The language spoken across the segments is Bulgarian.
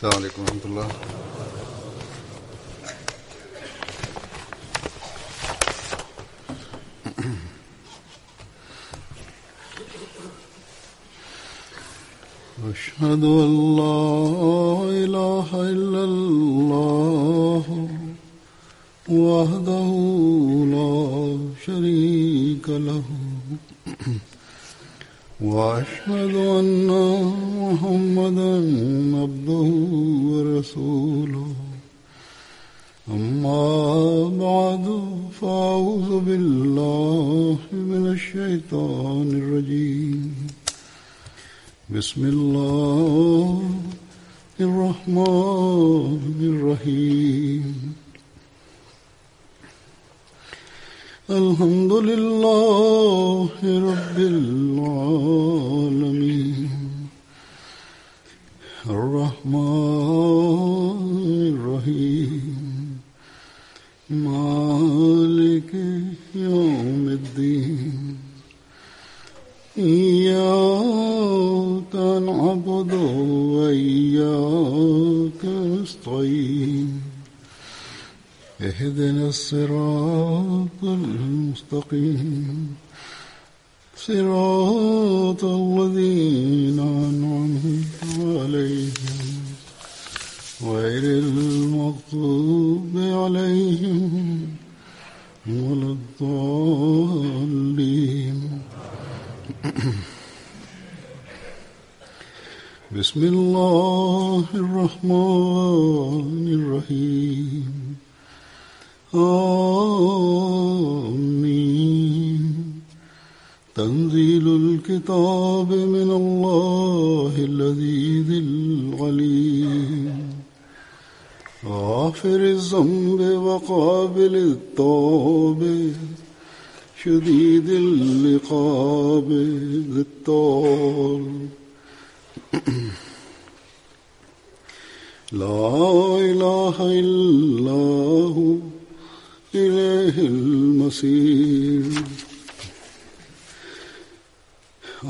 السلام عليكم ورحمة الله. أشهد أن لا إله إلا الله وحده لا شريك له وأشهد أن محمدا عبده ورسوله أما بعد فأعوذ بالله من الشيطان الرجيم بسم الله الرحمن الرحيم الحمد لله رب العالمين الرحمن الرحيم مالك يوم الدين إياك نعبد وإياك نستعين اهدنا الصراط المستقيم صراط الذين أنعمت عليهم غير المغضوب عليهم ولا الضالين. بسم الله الرحمن الرحيم آمين. تنزيل الكتاب من الله العزيز العليم غافر الذنب وقابل التوب شديد العقاب ذي الطول لا إله إلا هو إليه المصير.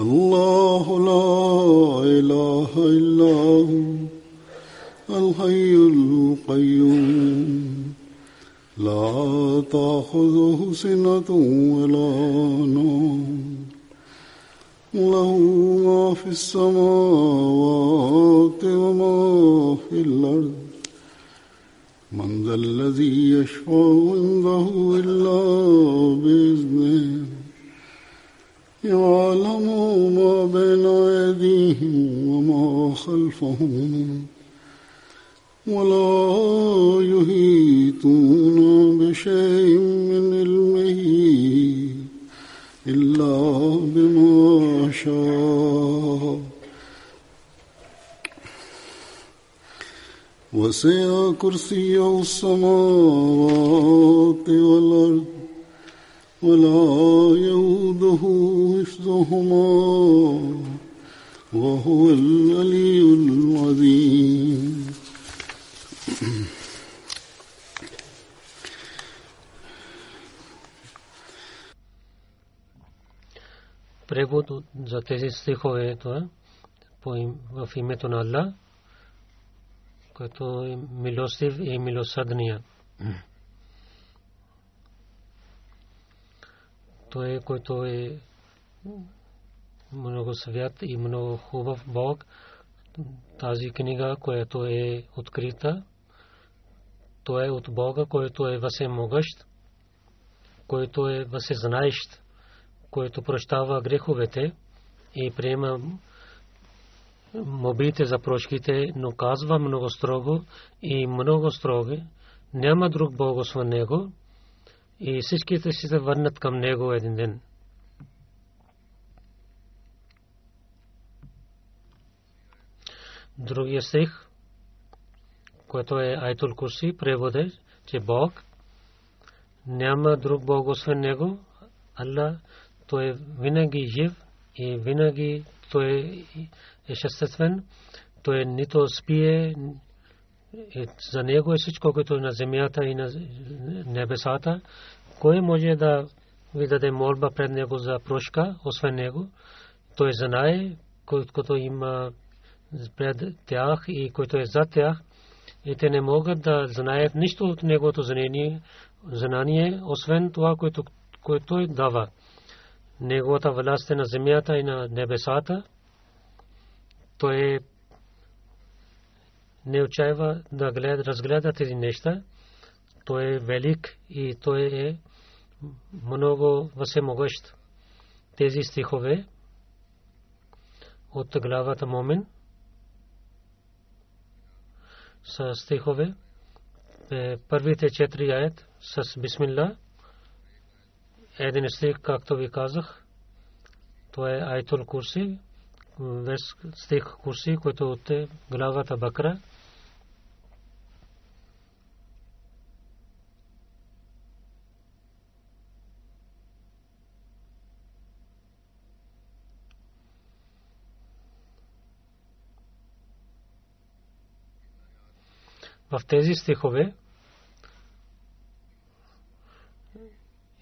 الله لا إله إلا هو الحي القيوم لا تأخذه سنة ولا نوم له ما في السماوات وما في الأرض من ذا الذي يشفع عنده إلا بإذنه يعلم ما بين أيديهم وما خلفهم ولا يحيطون بشيء من علمه إلا بما شاء وسع كرسيه السماوات والأرض ولا يؤوده حفظهما وهو العلي العظيم. Превод за тези стихове е в името на Аллах, който е милостив и милосърдния. Той, който е много свят и много хубав Бог, тази книга, която е открита, той е от Бога, който е всемогъщ, който е всезнаещ, който прощава греховете и приема молбите за прошките, но казва много строго и много строго, няма друг Бог освен Него и всичките си се върнат към Него един ден. Другия стих, който е Айтул Курси, преводе, че Бог няма друг Бог освен Него, Аллах, той е винаги жив и винаги той е съществен, той нито спие, за Него е всичко, което е на земята и на небесата. Кой може да ви даде молба пред Него за прошка, освен Него? Той знае, който има пред тях и който е зад тях, и те не могат да знаят нищо от неговото знание, освен това, което той дава. Неговата власт е на земята и на небесата. Той не отчаива да разгледа тези неща. Той е велик и той е много всемогъщ. Тези стихове от главата Момин са стихове, първите 4 аят с бисмилlah. Един стих, както ви казах, то е Айтул Курси, стих Курси, който от главата Бакра. В тези стихове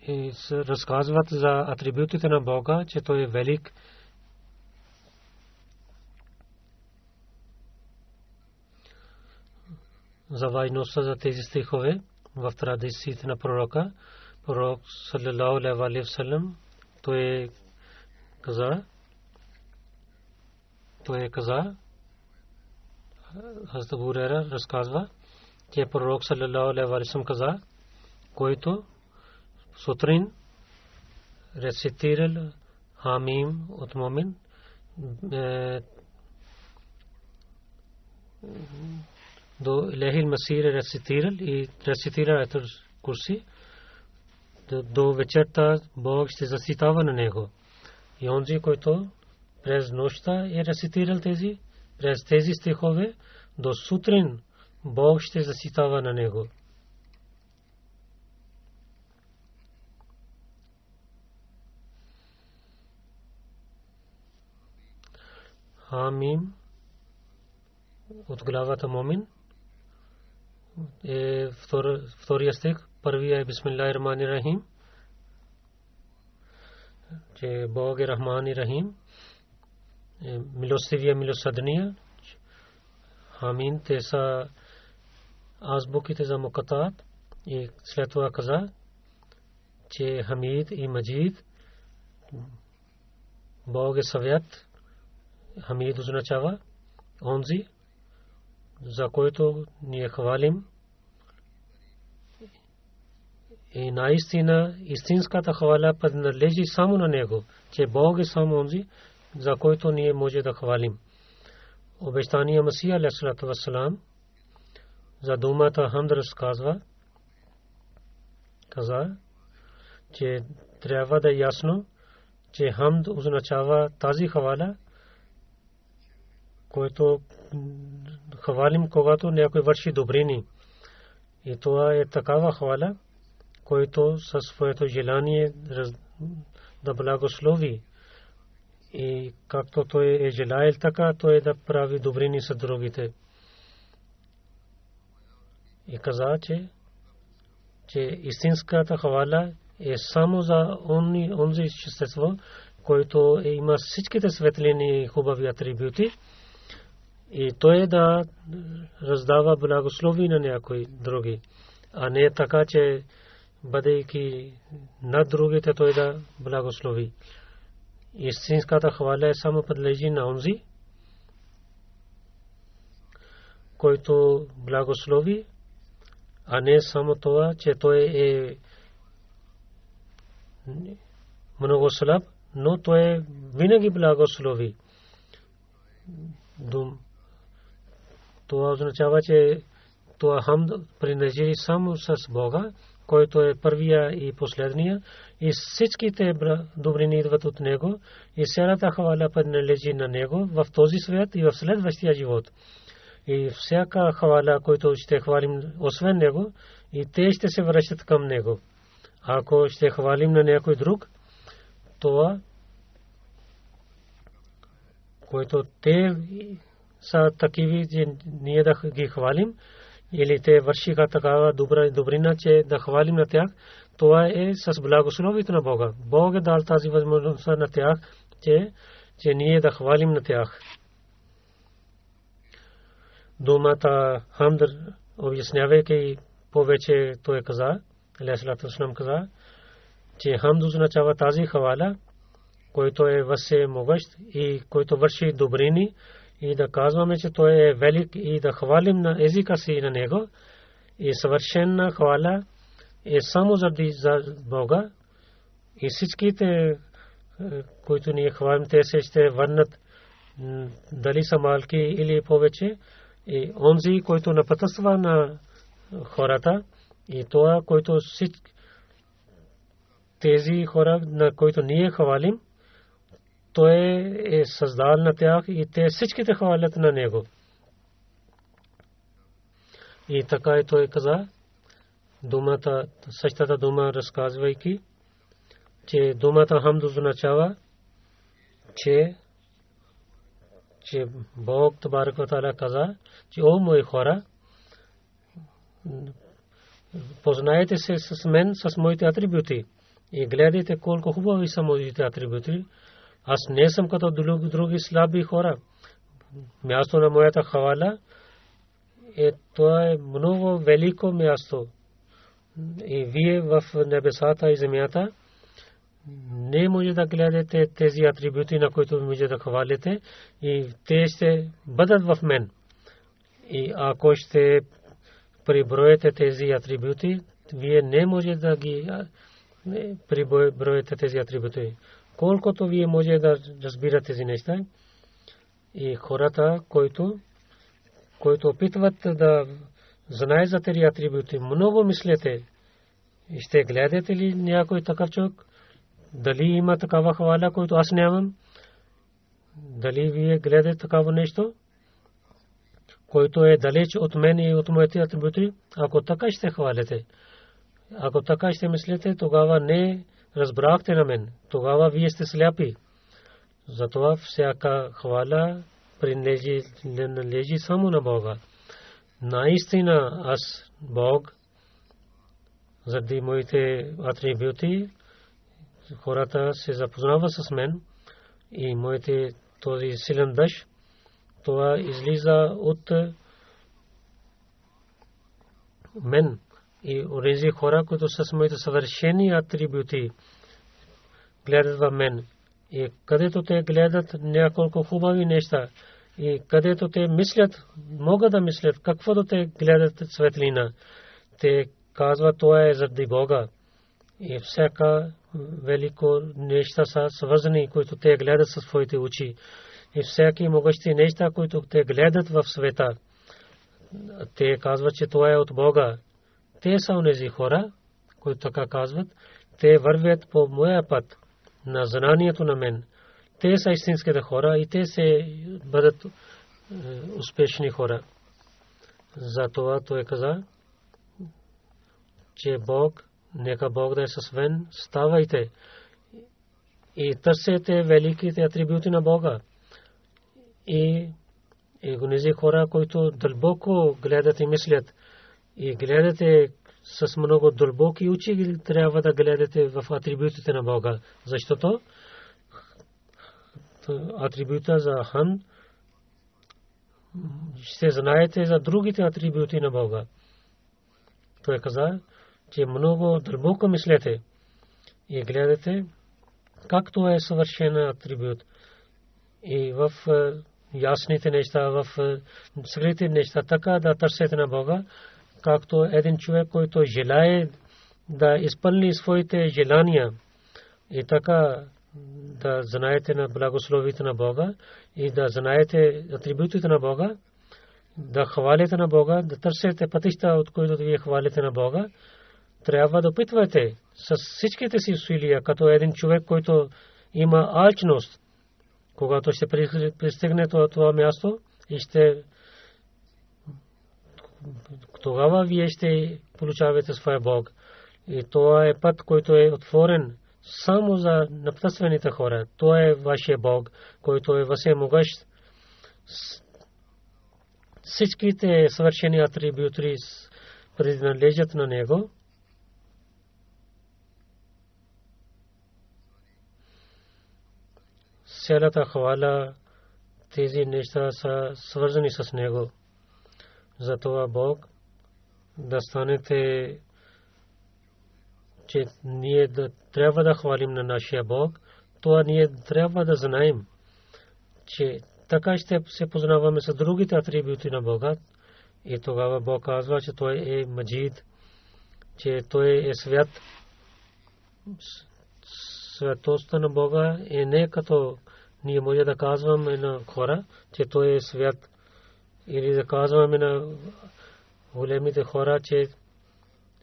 и се разказват за атрибутите на Бога, че той е велик. За важността за тези стихове в традициите на пророка, пророк саллалаху алейхи ва саллям, той каза, Хазрат Абу Хурайра разказва, че пророк саллалаху алейхи ва саллям каза, който сутрин рецитирал Хамим от Момин, до Илахил Масир рецитирал и рецитира Айтул Курси, до вечерта Бог ще защитава на него. И онзи, който през нощта е рецитирал през тези стихове, до сутрин Бог ще защитава на него. Хамим от главата Момин е втория стих. Първия е Бисмиллахир рахманир рахим, че Бог е Рахман и Рахим, милостивия, милосъдния. Хамин, те са азбуките за мукатат. И след това каза, че Хамид и Маджид, Бог е съвет. Хамид означава онзи, за който ние хвалим. И наистина истинската хвала принадлежи само на него, че Бог е само онзи, за който ние може да хвалим. Обещания Масия алейхиссалату вассалам за думата хамд разказва, каза, че трябва да е ясно, че хамд означава тази хвала, който хвалим, когато някой върши добрини. И това е такава хвала, който със своето желание да благослови. И както той е желаел, така той да прави добрини с другите. И каза, че истинската хвала е само за онзи същество, който има всичките светлини и хубави атрибути. И той да раздава благослови на някои други. А не е така, че бъдейки над другите, той да благослови. Истинската хвала е само подлежи на онзи, който благослови, а не само това, че той е много слаб, но той винаги благослови. Това означава, че това хамд принадлежи само с Бога, който е първия и последния, и всичките добрини идват от него, и цялата хвала принадлежи на него в този свят и в следващия живот. И всяка хвала, който ще хвалим освен него, и те ще се връщат към него. Ако ще хвалим на някой друг, това, който те са такива, че ние да ги хвалим, или те вършиха такава добрина, че да хвалим на тях, това е с благословието на Бога. Бог е дал тази възможност на тях, че ние да хвалим на тях. думата хамд, обяснявайки повече, той каза, алейхиссалату вассалам каза, че хамд означава тази хвала, който е всемогъщ и който върши добрини, и да казваме, че той е велик и да хвалим на езика си на него. И съвършена хвала е само заради Бога. И всичките, които ние хвалим, те се ще върнат, дали са малки или повече. И онзи, който напътства на хората, и това, който тези хора, на които ние хвалим, той е създал на тях и те всичките хвалят на него. И така и той каза, думата, същата дума разказвайки, че думата хамд означава, че Бог Табарак ва Таала каза, че о мои хора, познайте се с мен, с моите атрибути и гледайте колко хубави са моите атрибути. Аз не съм като други слаби хора. Място на моята хвала това е много велико място. И вие в небесата и земята не може да гледате тези атрибути, на които може да хвалите, и те ще бъдат в мен. И ако ще приброите тези атрибути, вие не може да ги приброите тези атрибути. Колкото вие може да разбирате тези неща, и хората, които опитват да знаят за тези атрибути, много мислете. И ще гледате ли някой такъв човек? Дали има такава хвала, който аз нямам? Дали вие гледате такава нещо, който е далеч от мен и от моите атрибути? Ако така ще хвалите, ако така ще мислите, тогава не разбрахте на мен. Тогава вие сте сляпи. Затова всяка хвала принадлежи само на Бога. Наистина аз, Бог, заради моите атрибути, хората се запознават с мен и моите този силен дъжд, това излиза от мен. И онези хора, които с моите съвършени атрибути гледат в мен, и където те гледат няколко хубави неща, и където те мислят, могат да мислят, каквото те гледат светлина, те казват, това е заради Бога. И всяка велико неща са свързани, които те гледат със своите очи. И всяки могъщи неща, които те гледат в света, те казват, че това е от Бога. Те са онези хора, които така казват, те вървят по моя път на знанието на мен. Те са истинските хора и те се бъдат успешни хора. Затова той каза, че Бог, нека Бог да е със мен, ставайте и търсете великите атрибути на Бога. И онези хора, които дълбоко гледат и мислят, и гледате с много дълбоки очи, трябва да гледате в атрибутите на Бога. Защото атрибута за хан ще знаете за другите атрибути на Бога. Той каза, че много дълбоко мислете и гледате както е съвършен атрибут. И в ясните неща, в скритите неща, така да търсете на Бога, както един човек, който желае да изпълни своите желания, и така да знаете на благословите на Бога и да знаете атрибутите на Бога, да хвалите на Бога, да търсите пътища, от които вие хвалите на Бога. Трябва да опитвате с всичките си усилия, като един човек, който има алчност, когато ще пристигне това място, и ще тогава вие ще получавате своя Бог. И това е път, който е отворен само за напътствените хора. Това е вашия Бог, който е всемогъщ. Всичките съвършени атрибути принадлежат на Него. Цялата хвала, тези неща са свързани с Него. Затова Бог да станете, че ние да трябва да хвалим на нашия Бог, това ние трябва да знаем, че така ще се познаваме с другите атрибути на Бога. И тогава Бог казва, че Той е Маджид, че Той е свят. Светостта на Бога е не като ние може да казваме на хора, че Той е свят, или да казваме на големите хора, че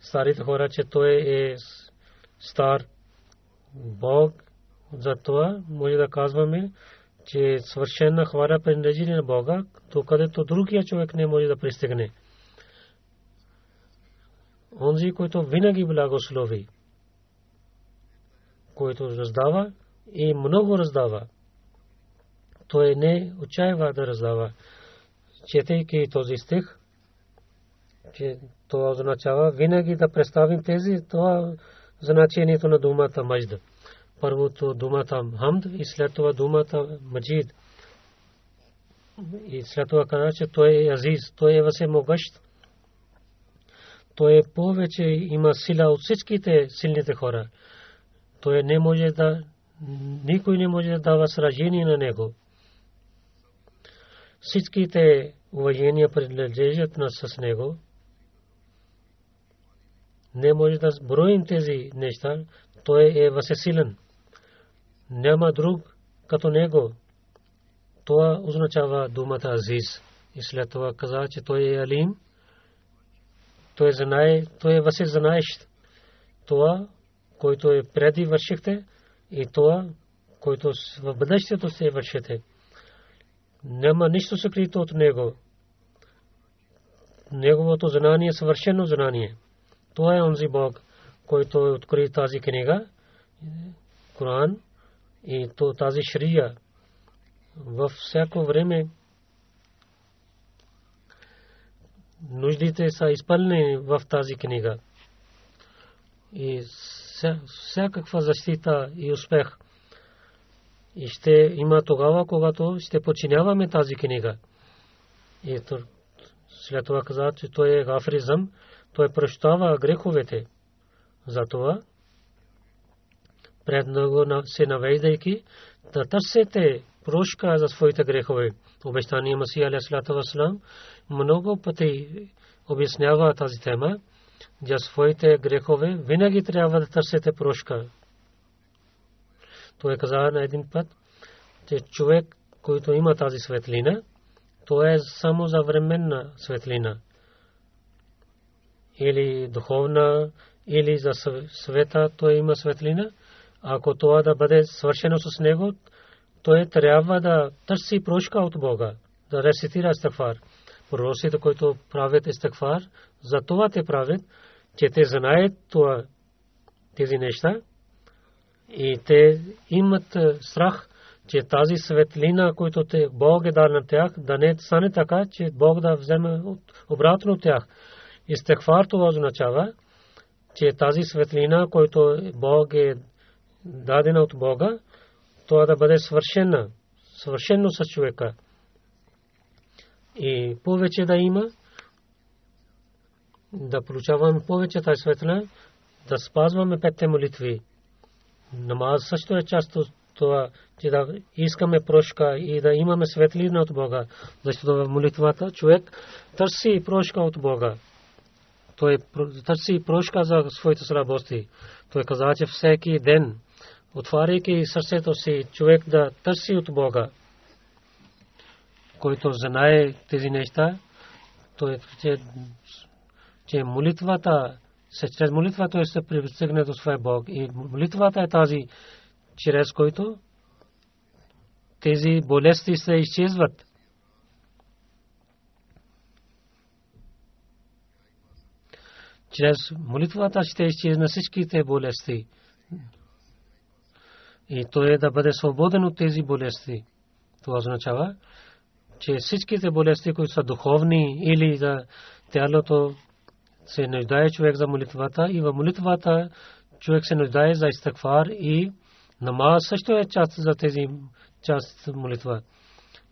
старите хора, че Той е стар. Бог за това може да казваме, че свършена хвала принадлежи на Бога, то където другия човек не може да пристигне. Онзи, който винаги благослови, който раздава и много раздава, той не отчаива да раздава. Четейки този стих, че това означава винаги да представим тези, това значението на думата Majda. Първото думата Хамд и след това думата Маджид. И след това каза, че Той е Азиз, Той е всемогъщ. Той повече има сила от всичките силните хора. Той не може да, никой не може да дава сражение на Него. Всичките уважения принадлежат с Него. Не може да броим тези неща. Той е всесилен. Няма друг като Него. Това означава думата Азиз. И след това каза, че Той е Алим. Той знае, Той е всезнаещ. Това, който е преди вършихте, и това, който в бъдещето се вършите. Няма нищо скрито от Него. Неговото знание е съвършено знание. Това е онзи Бог, който откри тази книга, Коран, и то тази шрия. Във всяко време нуждите са изпълнени в тази книга. И всякаква защита и успех и ще има тогава, когато ще подчиняваме тази книга. И след това каза, че Той е гафризъм, Той прощава греховете. Затова пред Него се навеждайки да търсите прошка за своите грехове. Обещания Масия алейхиссалату вассалам много пъти обяснява тази тема. За своите грехове винаги трябва да търсите прошка. Той каза на един път, че човек, който има тази светлина, то е само за временна светлина. Или духовна, или за света той има светлина. Ако това да бъде свършено с него, той трябва да търси прошка от Бога, да рецитира истигфар. Пророците, които правят истигфар, за това те правят, че те знаят това, тези неща, и те имат страх, че тази светлина, която Бог е дал на тях, да не стане така, че Бог да вземе обратно от тях. Истигфар това означава, че тази светлина, която Бог е дадена от Бога, това да бъде свършено с човека. И повече да има, да получаваме повече тази светлина, да спазваме петте молитви. Намаз също е част от това, че да искаме прошка и да имаме светлина от Бога. Защото в молитвата човек търси прошка от Бога. Той търси прошка за своите слабости. Той каза, че всеки ден, отваряйки сърцето си, човек да търси от Бога, който знае тези неща, той че молитвата, чрез молитвата той се пристигне до своя Бог. И молитвата е тази, чрез който тези болести се изчезват. Чрез молитвата ще изчезне всичките болести. И той е да бъде свободен от тези болести. Това означава, че всичките болести, които са духовни или за тялото, се нуждае човек за молитвата, и в молитвата човек се нуждае за истигфар, и намаз също е част за тези част молитва.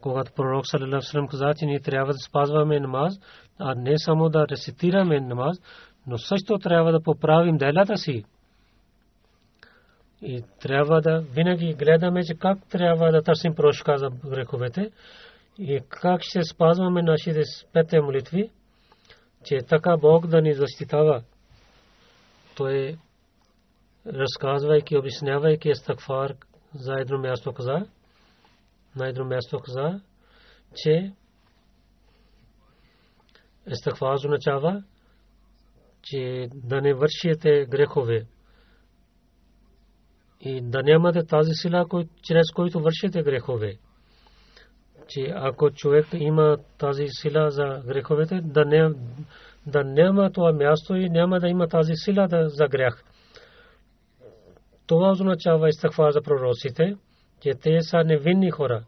когато пророк саллалаху алейхи ва саллям каза, че ние трябва да спазваме намаз, а не само да рецитираме намаз, но също трябва да поправим делата си. И трябва да винаги гледаме, че как трябва да търсим прошка за греховете и как ще спазваме нашите петте молитви, че така Бог да ни защитава. Той разказвайки, обяснявайки истигфар за едно място каза, че истигфар означава, че да не вършите грехове и да нямате тази сила, чрез който вършите грехове. Че ако човек има тази сила за греховете, да няма това място и няма да има тази сила за грех. Това означава истигфар за пророците, че те са невинни хора,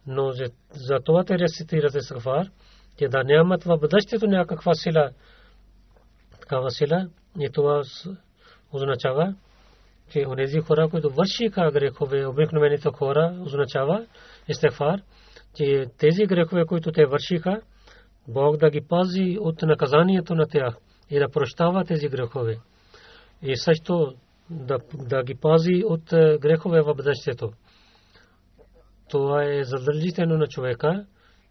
но за това те рецитират истигфар, че да нямат в бъдещето някаква сила, такава сила, и това означава, че онези хора, които вършиха грехове, обикновените хора, означава истигфар, че тези грехове, които те вършиха, Бог да ги пази от наказанието на тях и да прощава тези грехове. И също да ги пази от грехове в бъдещето. Това е задължително на човека,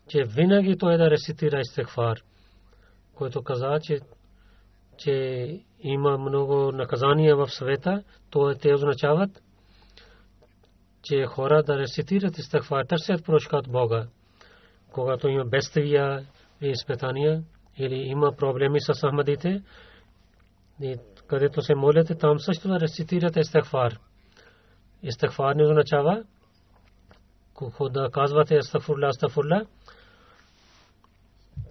че винаги той да рецитира истигфар, който каза, че има много наказания в света, то те означават, че хора да рецитират истигфар, търсят прошка от Бога. Когато има бедствия и изпитания или има проблеми с ахмадите, където се молите, там също да рецитират истигфар. Истигфар не означава да казвате астагфирулlah,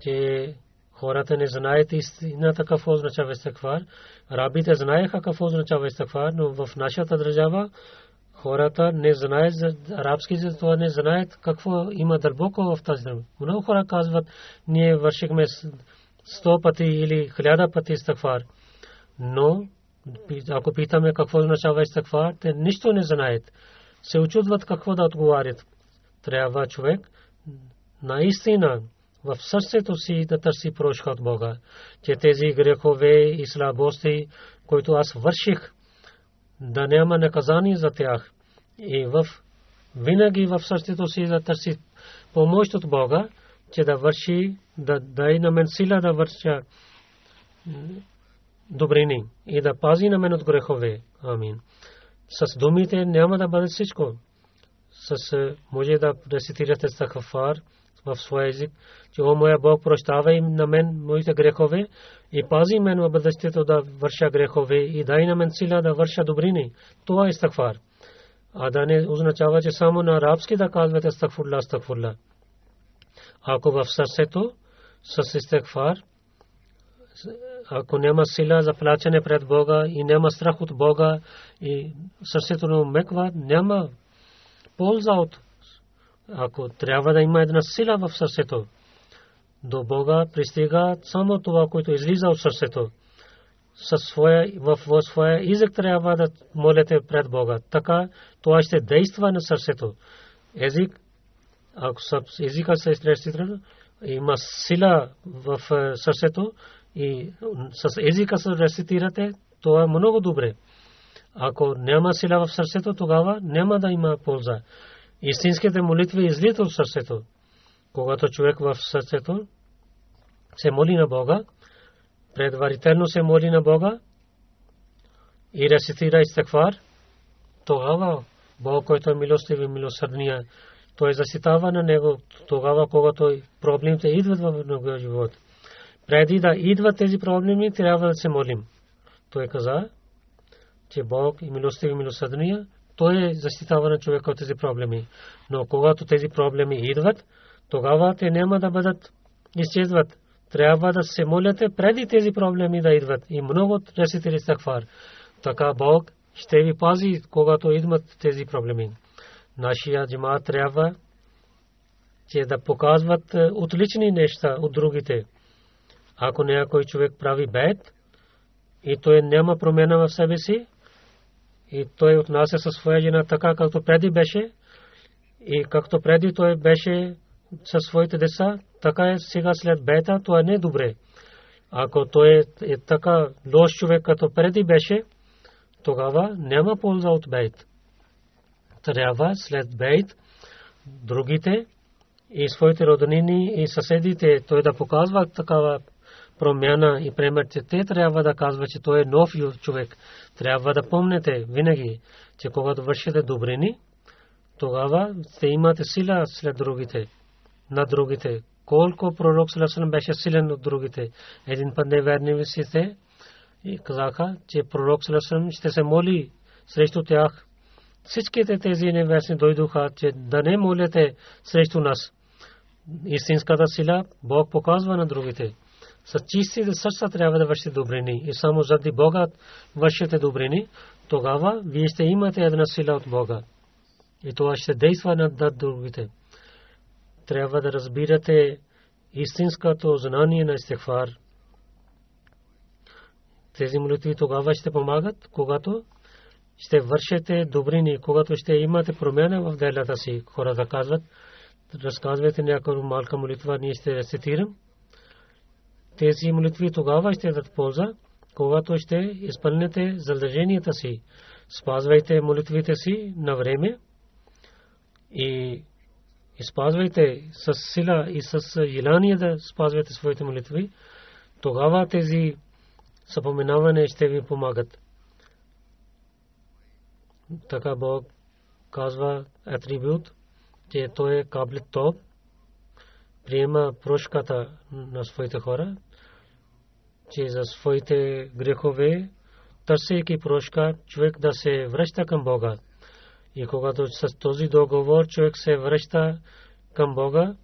че хората не знаят истината какво означава истигфар. Арабите знаеха какво означава истигфар, но в нашата държава хората не знаят за арабски, затова не знаят какво има дълбоко в тази държава. Много хора казват, ние вършихме 100 пъти или 1000 пъти истигфар. Но ако питаме какво означава истигфар, те нищо не знаят. Се учудват какво да отговарят. Трябва човек наистина в сърцето си да търси прошка от Бога, че тези грехове и слабости, които аз върших, да няма наказание за тях. И винаги в сърцето си да търси помощ от Бога, че да върши, да дай на мен сила да върша добрини и да пази на мен от грехове. Амин. С думите няма да бъде всичко. Може да рецитирате истигфар в своя език, че о моя Бог, прощавай на мен моите грехове и пази мен в бъдещето да върша грехове и дай на мен сила да върша добрини. Това е истигфар. А да не означава, че само на арабски да казвате астагфирулlah. Ако в сърцето с истигфар, ако няма сила за плачене пред Бога и няма страх от Бога и сърцето не умеква, няма полза от. Ако трябва да има една сила в сърцето, до Бога пристига само това, което излиза от сърцето. В своя език трябва да молите пред Бога. Така това ще действа на сърцето. Език, ако с езика се рецитира, има сила в сърцето и с езика се рецитирате, това е много добре. Ако няма сила в сърцето, тогава няма да има полза. Истинските молитви излизат от сърцето. Когато човек в сърцето се моли на Бога, предварително се моли на Бога и рецитира истигфар, тогава Бог, който е милостив и милосърдния, той защитава на него тогава, когато проблемите идват в неговия живот. Преди да идват тези проблеми, трябва да се молим. Той каза, че Бог е милостив и милосърдния, той е защитава на човека от тези проблеми. Но когато тези проблеми идват, тогава те няма да бъдат изчезват. Трябва да се моляте преди тези проблеми да идват. И много рецитирате истигфар. Така Бог ще ви пази, когато идват тези проблеми. Нашия джамаат трябва да показват отлични неща от другите. Ако някой човек прави бед и той няма промяна в себе си, и той отнася със своя жена така, както преди беше, и както преди той беше със своите деца, така е сега след бейта, това не е добре. Ако той е така лош човек, като преди беше, тогава няма полза от бейт. Трябва след бейт другите и своите роднини и съседите той да показва такава промяна и пример, че те трябва да казват, че той е нов човек. Трябва да помните винаги, че когато вършите добрини, тогава ще имате сила след другите, на другите. Колко пророк Салесалам беше силен от другите. Един път неверниците и казаха, че пророк Салесалам ще се моли срещу тях. Всичките тези неверни дойдоха, че да не молите срещу нас. Истинската сила Бог показва на другите. С чистите сърца трябва да вършите добрини. И само заради Бога вършите добрини, тогава вие ще имате една сила от Бога. И това ще действа над другите. Трябва да разбирате истинското знание на истигфар. Тези молитви тогава ще помагат, когато ще вършите добрини, когато ще имате промяна в делата си. Хората казват, разказвайте някаква малка молитва, ние ще рецитирам. Тези молитви тогава ще дадат полза, когато ще изпълните задълженията си. Спазвайте молитвите си на време и спазвайте с сила и с желание да спазвате своите молитви. Тогава тези съпоменаване ще ви помагат. Така Бог казва атрибут, че той е каблит топ, приема прошката на своите хора, че за своите грехове, търсейки прошка, човек да се връща към Бога. И когато с този договор човек се връща към Бога,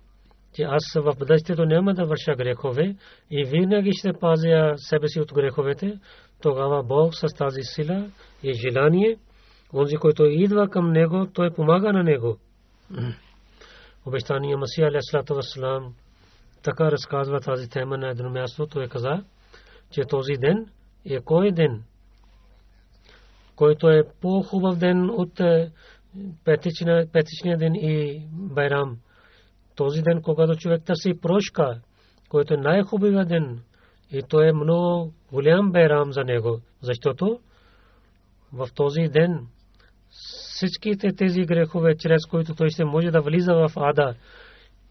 че аз в бъдещето няма да върша грехове и винаги ще пазя себе си от греховете, тогава Бог с тази сила и желание, онзи, който идва към него, той помага на него. Обещания Масия алейхиссалату вассалам така разказва тази тема на едно място. Той каза, че този ден е кой ден, който е по-хубав ден от петичния ден и Байрам. Този ден, когато човек търси прошка, който е най-хубавият ден, и то е много голям Байрам за него, защото в този ден всичките тези грехове, чрез които той ще може да влиза в ада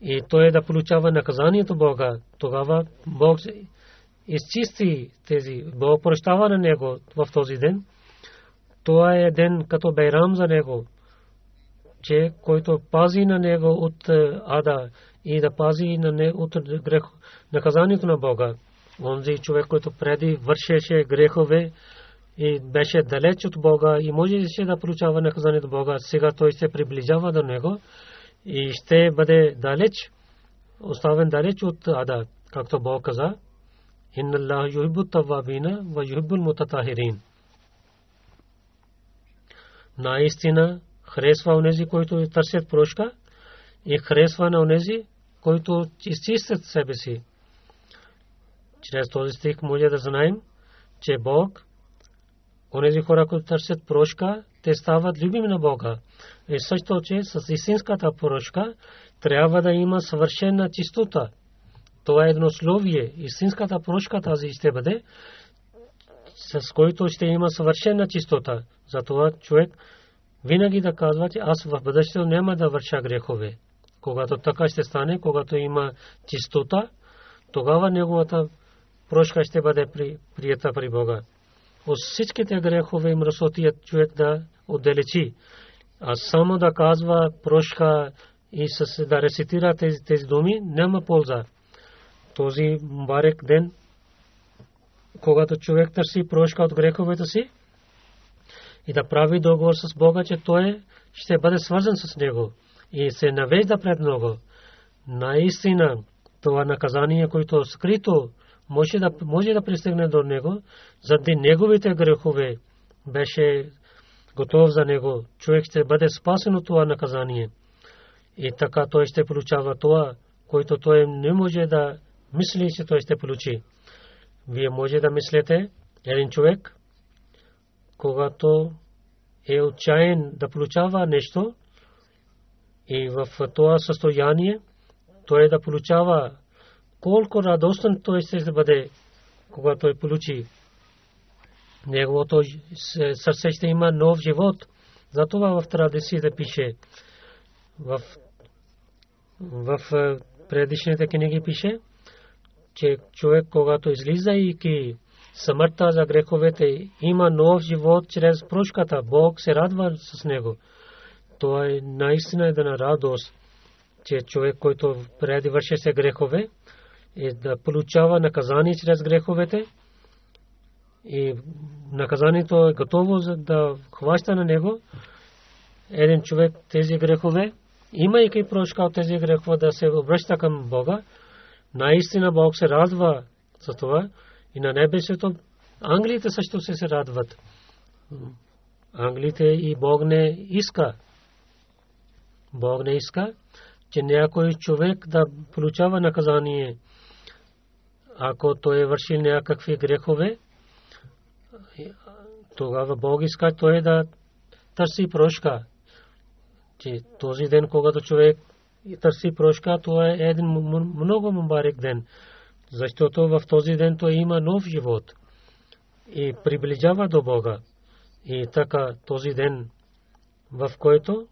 и той да получава наказанието Бога, тогава Бог изчисти тези, Бог прощава на него в този ден. Това е ден като Байрам за него, че който пази на него от ада и да пази на него от наказанието на Бога. Онзи човек, който преди вършеше грехове и беше далеч от Бога и можеше да получава наказанието от Бога, сега той се приближава до него и ще бъде далеч, оставен далеч от ада, както Бог каза: инна Аллах юхиббу таввабина ва юхиббул мутатахирин. Наистина харесва онези, които търсят прошка, и харесва на онези, които изчистят себе си. Чрез този стих може да знаем, че Бог, онези хора, които търсят прошка, те стават любими на Бога. И също, че с истинската прошка трябва да има съвършена чистота. Това е еднословие. Истинската прошка тази ще бъде, с който ще има съвършена чистота. Затова човек винаги да казва, че аз в бъдещето няма да върша грехове. Когато така ще стане, когато има чистота, тогава неговата прошка ще бъде прията при Бога. От всичките грехове и мръсотият човек да отдалечи, а само да казва прошка и да рецитира тези думи, няма полза. Този мубарек ден, когато човек търси прошка от греховете си и да прави договор с Бога, че той ще бъде свързан с него и се навежда пред него, наистина това наказание, което скрито може да пристигне до него, заради неговите грехове беше готов за него. Човек ще бъде спасен от това наказание. И така той ще получава това, което той не може да мисли, че той ще получи. Вие може да мислите, един човек, когато е отчаян да получава нещо и в това състояние, той да получава колко радостен той ще бъде, когато той получи. Неговото сърце ще има нов живот. Затова в традициите пише, в предишните книги пише, че човек, когато излиза и смъртта за греховете, има нов живот чрез прошката. Бог се радва с него. Това е наистина една радост, че човек, който преди вършеше грехове, и да получава наказание чрез греховете, и наказанието е готово да хваща на него. Един човек тези грехове, имайки прошка от тези грехове, да се обръща към Бога, наистина Бог се радва за това. И на небесето ангелите също се радват. Ангелите и Бог не иска. Бог не иска, че някой човек да получава наказание, ако той е вършил някакви грехове. Тогава Бог иска той да търси прошка. Че този ден, когато човек търси прошка, това е един много мубарек ден. Защото в този ден той има нов живот и приближава до Бога. И така този ден, в който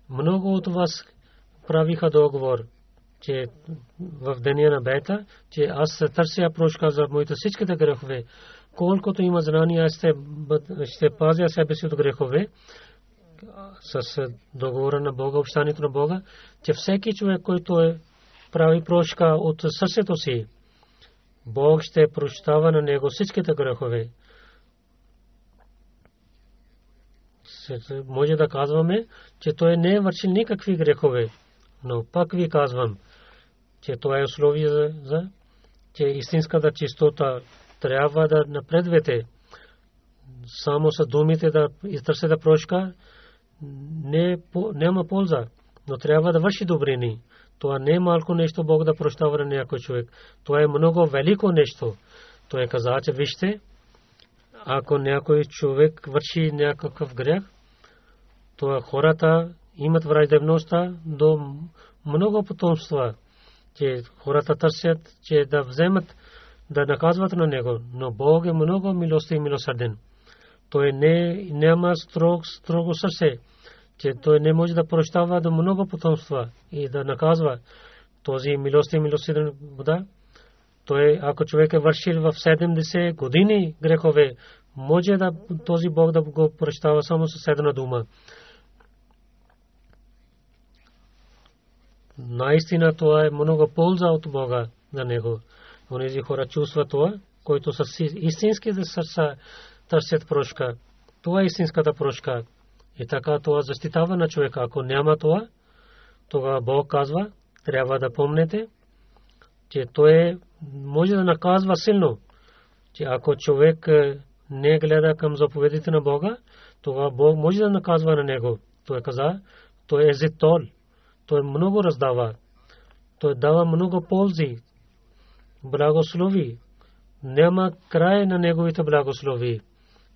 много от вас правиха договор, че в деня на бета, че аз търся прошка за моите всичките грехове. Колкото има знания, ще пазя себе си от грехове с договора на Бога, обещанието на Бога, че всеки човек, който прави прошка от сърцето си, Бог ще прощава на него всичките грехове. Може да казваме, че той не е вършил никакви грехове, но пак ви казвам, че това е условие за че истинската чистота трябва да напредвате. Само с думите да изтърсете прошка няма полза, но трябва да върши добрини. Това не е малко нещо Бог да прощава на някой човек. Това е много велико нещо. Той каза, че вижте, ако някой човек върши някакъв грех, то хората имат враждебността до много потомства, че хората търсят, че да вземат, да наказват на него. Но Бог е много милостив и милосърден. Той няма строго сърце, че той не може да прощава до много потомства и да наказва. Този милостив и милосърден Бога, той, ако човек е вършил в 70 години грехове, може да този Бог да го прощава само с една дума. Наистина това е много полза от Бога за него. Онези хора чувстват това, които са истинските сърца търсят прошка. Това е истинската прошка. И така това защитава на човека. Ако няма това, тогава Бог казва, трябва да помнете, че той може да наказва силно. Че ако човек не гледа към заповедите на Бога, тогава Бог може да наказва на него. Той каза, той е зитол. Той много раздава. Той дава много ползи, благослови. Няма край на неговите благослови.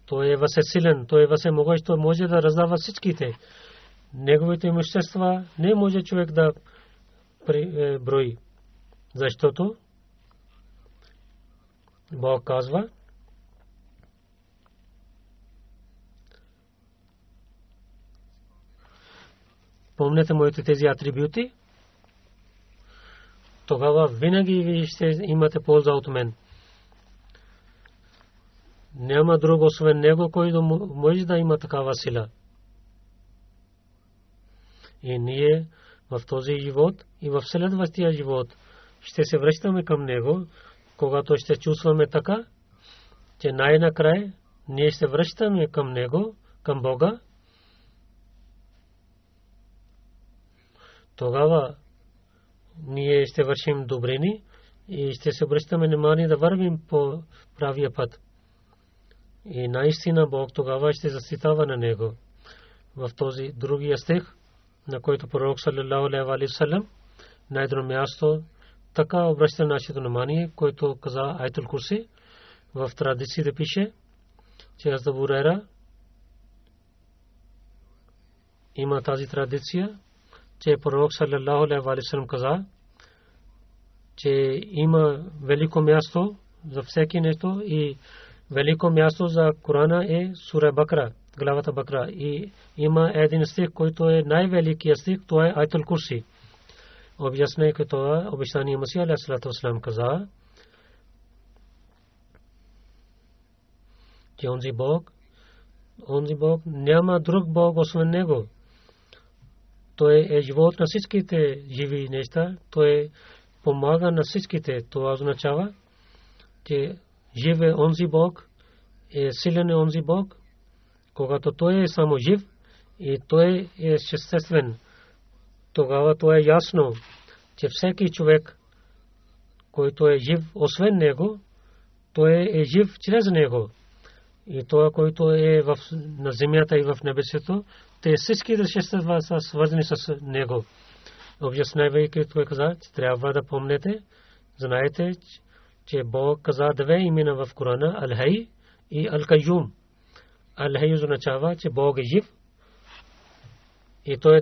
Той е възсилен, той е всемогъщ, той може да раздава всичките. Неговите имущества не може човек да брои. Защото Бог казва, помнете моите тези атрибути, тогава винаги ви ще имате полза от мен. Няма друго освен него, който може да има такава сила. И ние в този живот и в следващия живот ще се връщаме към него, когато ще чувстваме така, че най-накрая ние ще връщаме към него, към Бога. Тогава ние ще вършим добрини и ще се обръщаме внимание да вървим по правия път. И наистина Бог тогава ще защитава на него. В този другия стих, на който пророк саллалаху алейхи ва саллям на едно място така обръща нашето внимание, който каза Аятул Курси, в традициите пише, че Абу Хурайра има тази традиция, че пророк саллаллаху алейхи ва саллям каза, че има велико място за всеки нещо и велико място за Корана е сура Бакра, главата Бакра, и има един стих, който е най-великият стих, това е Аятул Курси. Обяснение това обещание Масих алейхи салату ва салам каза, че онзи Бог няма друг Бог освен него. Той е живот на всичките живи неща, той помага на всичките. Това означава, че жив е онзи Бог, е силен е онзи Бог, когато той е само жив и той е съществен. Тогава това е ясно, че всеки човек, който е жив освен него, той е жив чрез него. И това, който е на земята и в небесето, те всичките същества са свързани с него. Обяснявайки това каза, че трябва да помнете, знаете, че Бог каза две имена в Корана, Ал-Хай и Ал-Кайюм. Ал-Хай означава, че Бог е жив и той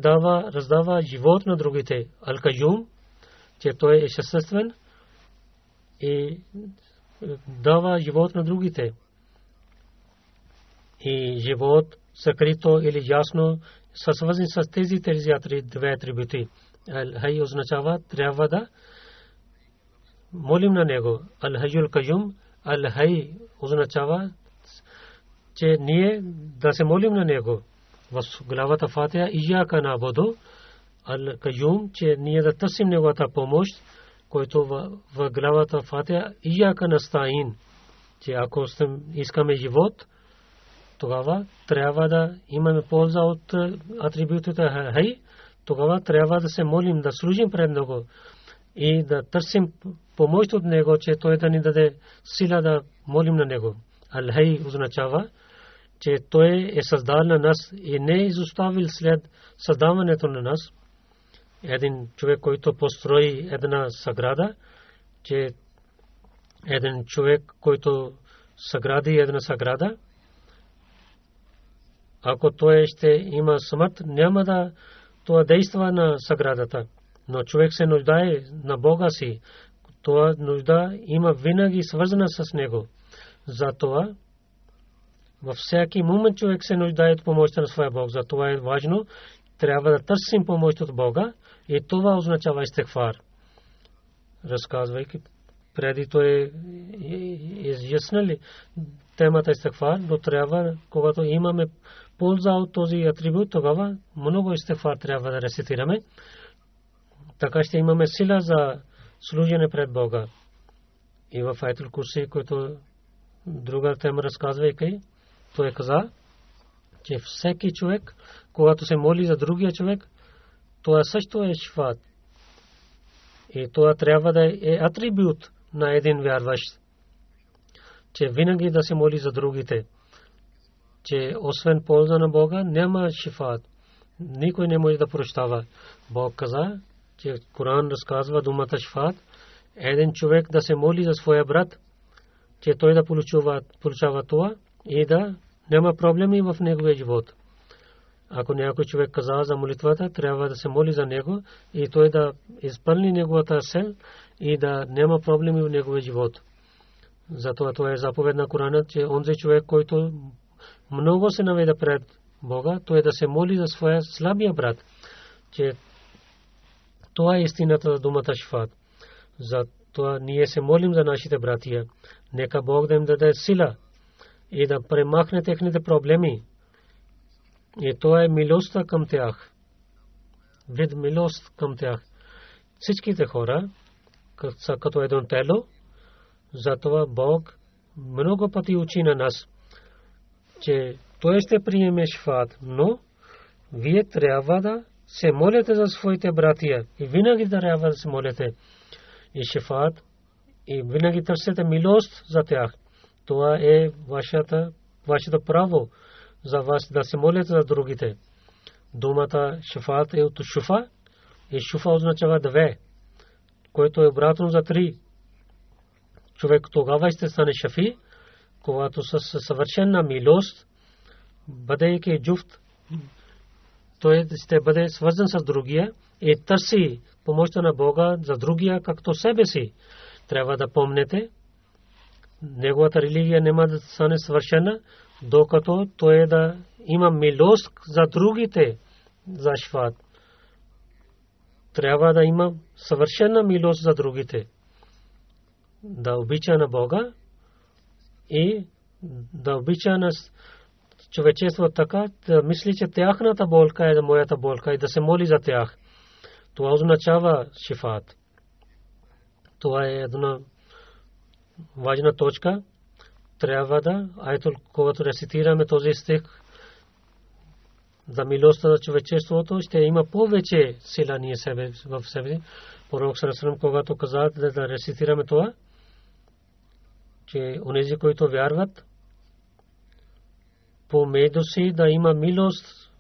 раздава живот на другите. Ал-Кайюм, че той е съществен и дава живот на другите. И живот съкрито или ясно са свързани с тези две атрибути. Ал-Хай означава трябва да молим на него. Ал-Хайюл Кайюм, Ал-Хай означава, че ние да се молим на него. В главата Фатиха Ияка набуду, Ал-Кайюм, че ние да търсим неговата помощ, който в главата Фатиха Ияка настаин, че ако искаме живот, тогава трябва да имаме полза от атрибутите Хай, тогава трябва да се молим, да служим пред него и да търсим помощ от него, че той да ни даде сила да молим на него. Ал-Хай означава, че той е създал на нас и не е изоставил след създаването на нас. Един човек, който построи една сграда, че един човек, който съгради една сграда, ако той ще има смърт, няма да това действа на сградата. Но човек се нуждае на Бога си. Това нужда има винаги свързана с него. Затова във всеки момент човек се нуждае от помощта на своя Бог. Затова е важно, трябва да търсим помощ от Бога и това означава истигфар. Разказвайки преди той изяснили темата истигфар, но трябва, когато имаме полза от този атрибут, тогава много истигфар трябва да рецитираме. Така ще имаме сила за служене пред Бога. И в Аятул Курси, който друга тема разказвайки, той каза, че всеки човек, когато се моли за другия човек, това също е шифат. И това трябва да е атрибут на един вярващ, че винаги да се моли за другите, че освен полза на Бога няма шифат. Никой не може да прощава. Бог каза, че Коран разказва думата шифат, един човек да се моли за своя брат, че той да получава това и да няма проблеми в неговия живот. Ако някой човек каза за молитвата, трябва да се моли за него и той да изпълни неговата цел и да няма проблеми в неговия живот. Затова това е заповед на Корана, че онзи човек, който много се наведа пред Бога, той да се моли за своя слабия брат, че това е истината за думата шифат. Затова ние се молим за нашите братия. Нека Бог да им даде сила и да премахне техните проблеми. И това е милостта към тях. Вид милост към тях. Всичките хора са като едно тело. Затова Бог много пъти учи на нас, че той ще приеме шифат, но вие трябва да се молите за своите братия и винаги трябва да се молите и шифат и винаги търсите милост за тях. Това е вашето право за вас да се молите за другите. Думата шифат е от шуфа и шуфа означава две, което е обратно за три. Човек тогава ще стане шафи, когато със съвършена милост, бъдейки джуфт, той ще бъде свързан с другия и търси помощта на Бога за другия както себе си. Трябва да помнете, неговата религия няма да стане съвършена, докато той да има милост за другите за шифат. Трябва да има съвършена милост за другите. Да обича на Бога и да обича на човечество така, да мисли, че тяхната болка е моята болка и да се моли за тях. Това означава шифат. Това е една важна точка. Трябва да, когато рецитираме този стих за милостта за човечеството, ще има повече сила ние в себе. Пророк Сарасалам, когато каза да рецитираме това, че онези, които вярват, помежду си да има милост,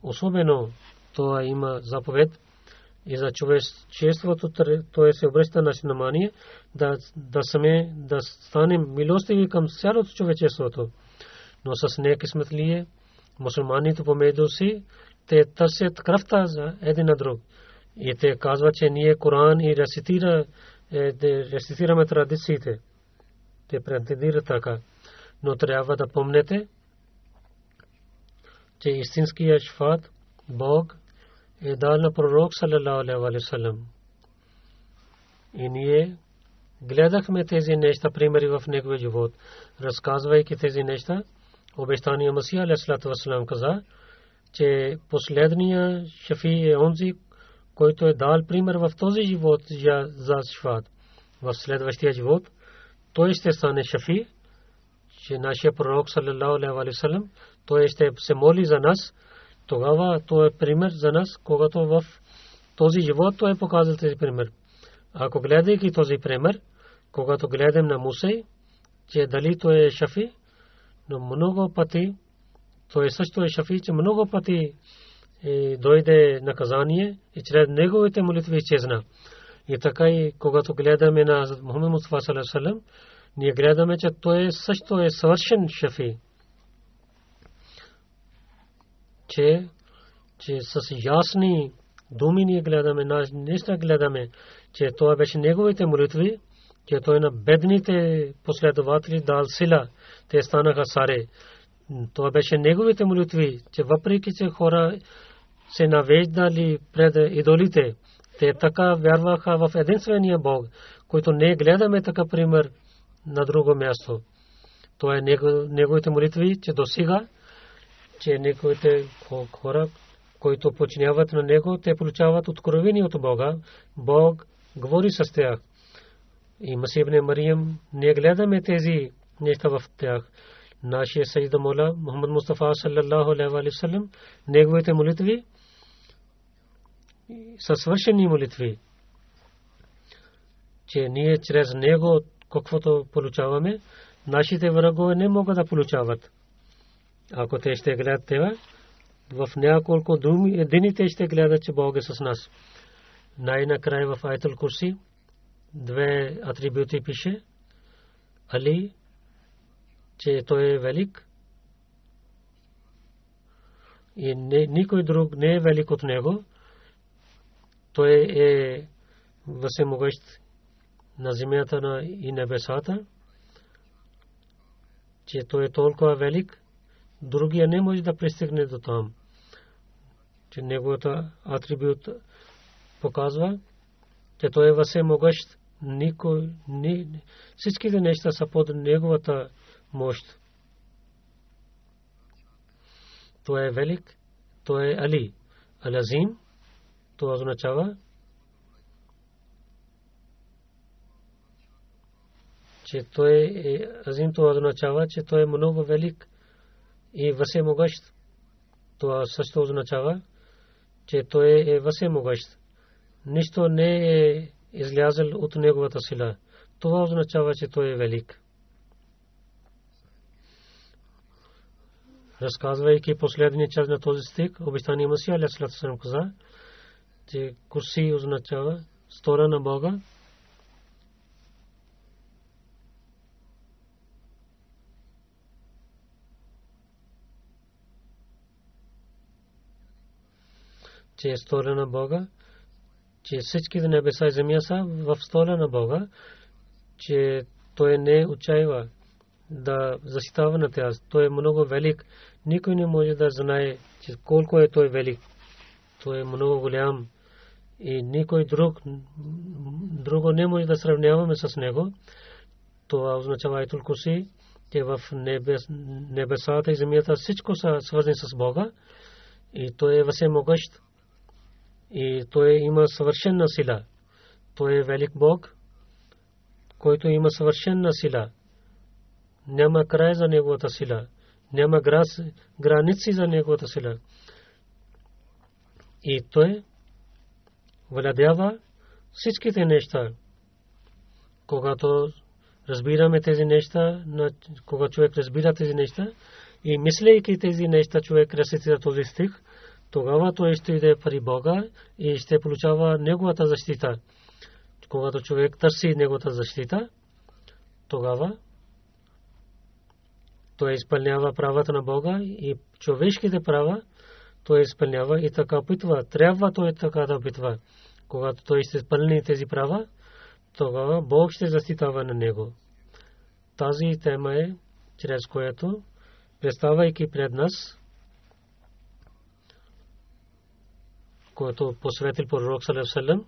особено това има заповед и за човечеството, то се обръща на внимание да станем милостиви към цялото човечеството. Но с некъсмет ли е, мусулманите помежду си, те търсят кръвта за един на друг. И те казват, че ние Коран и рецитираме традициите. Те претендират така. Но трябва да помнете, че истинският шифат Бог е дал на пророк саллалаху алейхи ва саллям. И ние гледахме тези неща, примери в неговия живот. Разказвайки тези неща, обещания Масия алейхи салам каза, че последния шафи е онзи, който е дал пример в този живот за шифат. В следващия живот той ще стане шафи, че нашия пророк саллалаху алейхи ва саллям, той ще се моли за нас. Тогава той е пример за нас, когато в този живот той е показал този пример. Ако гледайки този пример, когато гледам на Муса, че дали той е шафи, но много пъти той също е шафи, че много пъти дойде наказание и чрез неговите молитви изчезна. И така и когато гледаме на Мухаммад Мустафа саллалаху алейхи ва саллям, ние гледаме, че той също е съвършен шафи. Че с ясни думи ние гледаме, наистина гледаме, че това беше неговите молитви, че той на бедните последователи дал сила, те станаха царе. Това беше неговите молитви, че въпреки че хора се навеждали пред идолите, те така вярваха в единствения Бог, който не гледаме така пример на друго място. Това е неговите молитви, че досега, че неговите хора, които подчиняват на него, те получават откровение от Бога. Бог говори с тях. И Масих ибн Мариям, не гледаме тези неща в тях. Нашия Саййид Мола Мухаммад Мустафа саллалаху алейхи ва саллям, неговите молитви са свършени молитви, че ние чрез него каквото получаваме, нашите врагове не могат да получават. Ако те ще гледат това, в няколко думи, едините ще гледат, че Бог е с нас. Най-накрая в Аятул Курси две атрибути пише: Али, че той е велик и никой друг не е велик от него. Той е всемогъщ на земята и небесата, че той е толкова велик, другия не може да пристигне до там. Че неговата атрибут показва, че той е всемогъщ, всичките неща са под неговата мощ. Той е велик, той е Али. Алазим, това означава, че той е Азим, това означава, че той е много велик и всемогъщ. Това също означава, че той е всемогъщ. Нищо не е излязъл от неговата сила. Това означава, че той е велик. Разказвайки последния част на този стих, обещания Масих алейхи салам каза, че Курси означава стора на Бога. че е стола на Бога, че всичките небеса и земя са в стола на Бога, че той не отчаива да защитава на тях. Той е много велик. Никой не може да знае, че колко е той велик. Той е много голям и никой друго не може да сравняваме с него. Това означава Аятул Курси, че в небесата и земята всичко са свързани с Бога и той е всемогъщ и той има съвършена сила. Той е велик Бог, който има съвършена сила. Няма край за неговата сила. Няма граници за неговата сила. И той владява всичките неща. Когато разбираме тези неща, когато човек разбира тези неща и мислейки тези неща, човек рецитира този стих, тогава той ще иде при Бога и ще получава неговата защита. Когато човек търси неговата защита, тогава той изпълнява правата на Бога и човешките права той изпълнява и така опитва. Трябва той така да опитва. Когато той ще изпълни тези права, тогава Бог ще защитава на него. Тази тема е, чрез която, представяйки пред нас, който посветил пророк саллаллаху алейхи ва саллям,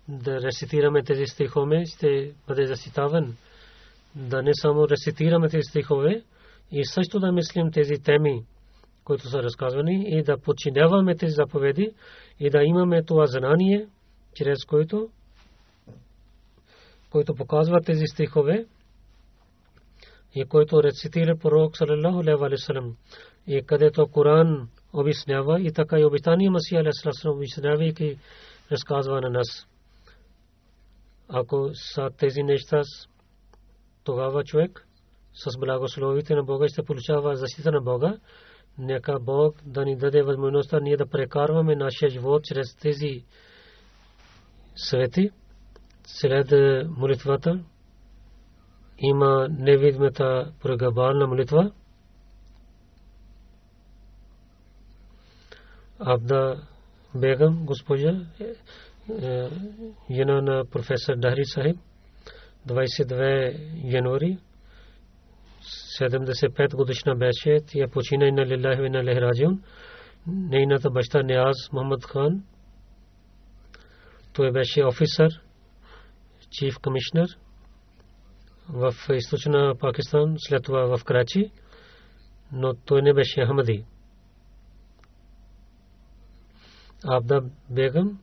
да рецитираме тези стихове, ще бъде защитаван. Да не само рецитираме тези стихове, и също да мислим тези теми, които са разказвани, и да подчиняваме тези заповеди, и да имаме това знание, чрез който показва тези стихове, и който рецитира пророк саллаллаху алейхи ва саллям, и където Коран обяснява, и така и обитания Масия алейхи салам обяснявайки разказва на нас. Ако са тези неща, тогава човек с благословите на Бога ще получава защита на Бога. Нека Бог да ни даде възможността ние да прекарваме нашия живот чрез тези свети. След молитвата има невидимата прогаbalна молитва. Абда Бегам, госпожа, жена на професор Дахри Сахиб, 22 януари 75 годишна беше. Тя почина инна лиллахи ва инна илайхи раджиун. Нейната баща Ниаз Мохаммад Хан, той беше офисър, чиф комишнер в източна Пакистан, след това в Карачи, но той не беше Ахмади. Абда Бегам,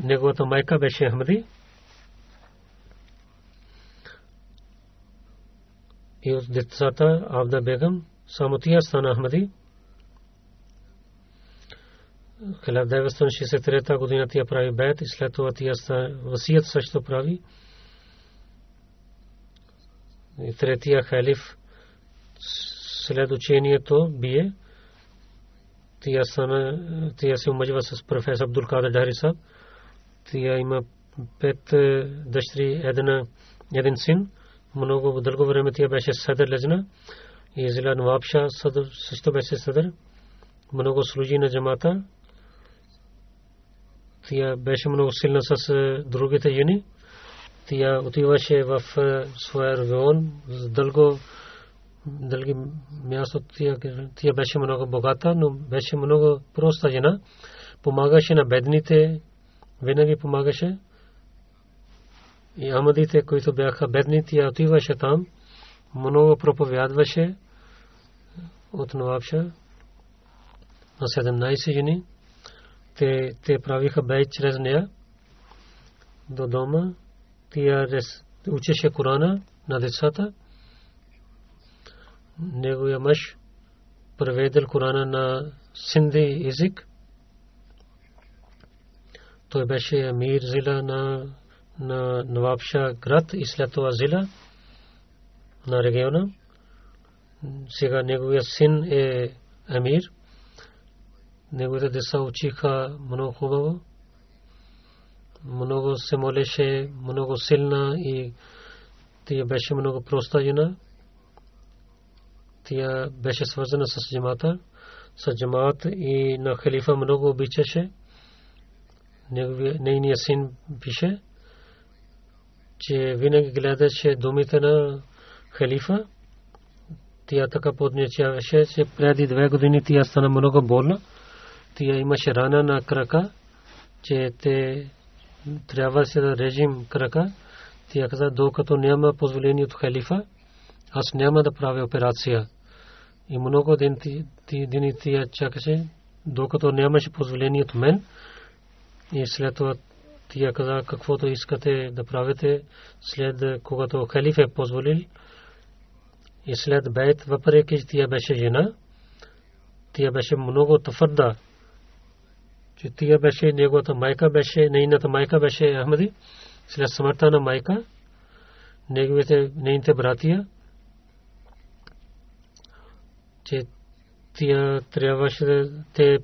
неговата майка беше Ахмади. И от децата Абда Бегам само тя стана Ахмади. 1963 година тя прави бейт и след това тя васият също прави. И третия халиф след учението бие. Тя се омъжва с професор Абдул Кадир Дахри Сахиб. Тя има 5 дъщери, един син. Много дълго време тя беше съдър лежна и зила Нвабша също беше съдър. Много служи на джамата. Тя беше много силна с другите жени. Тя отиваше в своя регион дълги място. Тя беше много богата, но беше много проста жена. Помагаше на бедните, винаги помагаше. И амадите, които бяха бедни, тя отиваше там, много проповядваше от Нвабша на 17 жени. Те правиха бейт чрез нея до дома. Тя учеше Корана на децата. Неговия мъж преведел Корана на синди език. Той беше амир зила на Нвабша град и след това зила на региона. Сега неговия син е амир. Неговите деца учиха много хубаво. Много се молеше, много силна и тя беше много проста жена. Тя беше свързана с джамата и на халифа много обичаше. нейният син пише, че винаги гледаше думите на халифа. Тя така поднечаваше, че преди 2 години тя стана много болна. Тя имаше рана на крака, че те трябваше да режим крака. Тя каза, докато няма позволение от халифа, аз няма да правя операция. И много дни тя чакаше, докато нямаше позволение от мен. И след това тя каза, каквото искате да правите, след когато халиф е позволил. И след бейт, въпреки че тя беше жена, тя беше много твърда, че тя беше неговата майка, нейната майка беше Ахмади. След смъртта на майка, нейните братия, че тя трябваше да те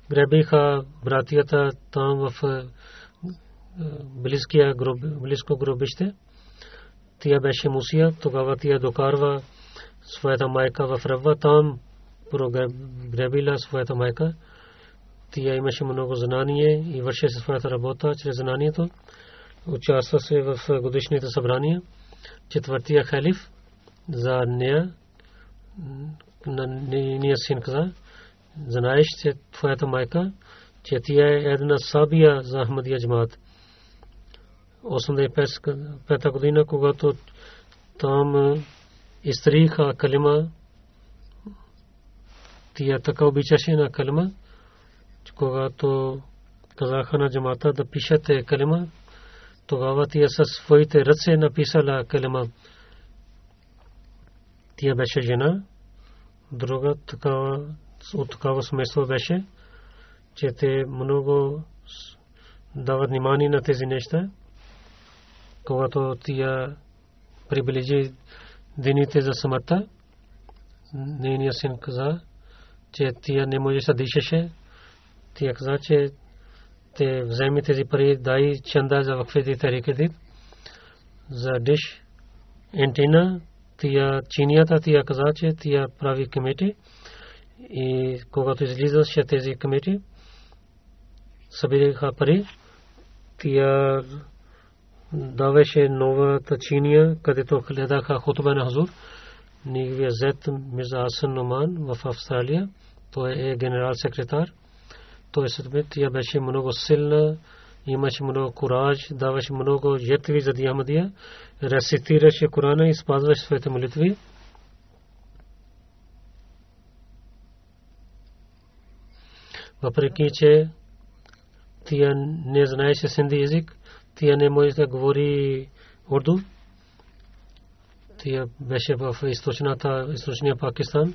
грабиха братията там в близко гробище. Тя беше мусия, тогава тя докарва своята майка в Рава, там грабила своята майка. Тя имаше много знание и вършеше своята работа чрез знанието. Участваше в годишните събрания. Четвъртия халиф за нея, на нейния син каза, знаеш, че твоята майка, че тя е една сабия за Ахмадия джамаат. 85-та година, когато там изтриха калима, тя така обичаше на калима, когато казаха на джамаата да пишете калима, тогава тя със своите ръце написала калима. Тя беше жена, друга такава семейство беше, че те много дават внимание на тези неща. Когато тя приближи дените за смъртта, нейният син каза, че тя не може да дишаше. Тя каза, че те вземи тези пари, дай чанда за вакфети тарикети за диш ентина. Тя чинията, тя каза, че тя прави комити. И когато излизаше тези комити, събираха пари, тя даваше новата чиния, където гледаха хутба на Хазур. Неговия зет Мирза Асан Номан в Австралия, той е генерал секретар. Той тя беше много силна, имаше много кураж, даваше много жертви за Ахмадия, рецитираше Корана и спазваше своите молитви. Въпреки че тя не знаеше синди език, тя не може да говори урду. Тя беше в източния Пакистан.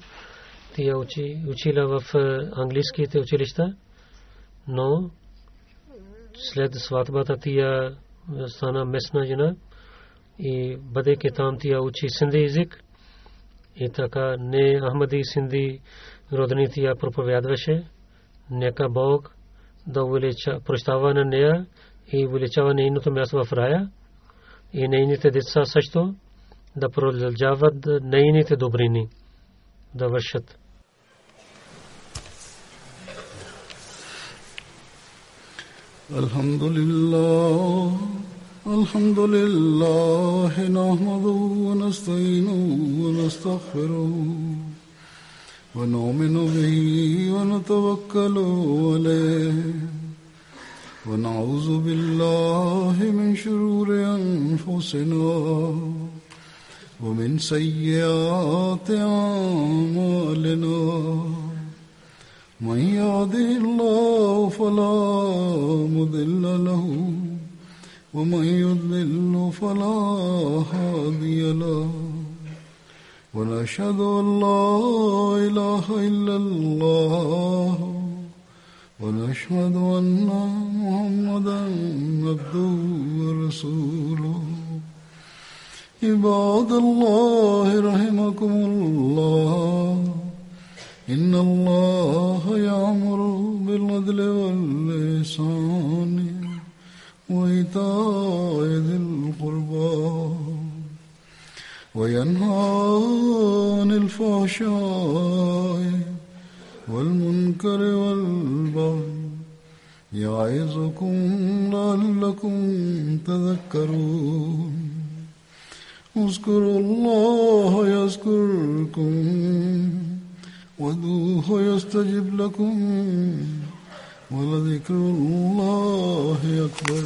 Тя учила в английските училища, но след сватбата тя стана местна жена и бъдейки там тя учи синди език и така не Ахмади синди родни тя проповядваше. Нека Бог да прощава на нея и увеличава нейното място в рая и нейните деца също да продължават нейните добрини да вършат. Alhamdulillah nahmaduhu wa nasta'inuhu wa nastaghfiruh wa nu'minu bihi wa natawakkalu alayhi wa na'udhu billahi min shururi anfusina wa min sayyiati a'malina. من يهده الله فلا مضل له ومن يضلل فلا هادي له ونشهد أن لا إله إلا الله ونشهد أن محمدا عبده ورسوله. عباد الله رحمكم الله إن الله يأمر بالعدل والإحسان وإيتاء ذي القربى وينهى عن الفحشاء والمنكر والبغي يعظكم لعلكم تذكرون اذكروا الله يذكركم وادعوه يستجب لكم ولذكر الله أكبر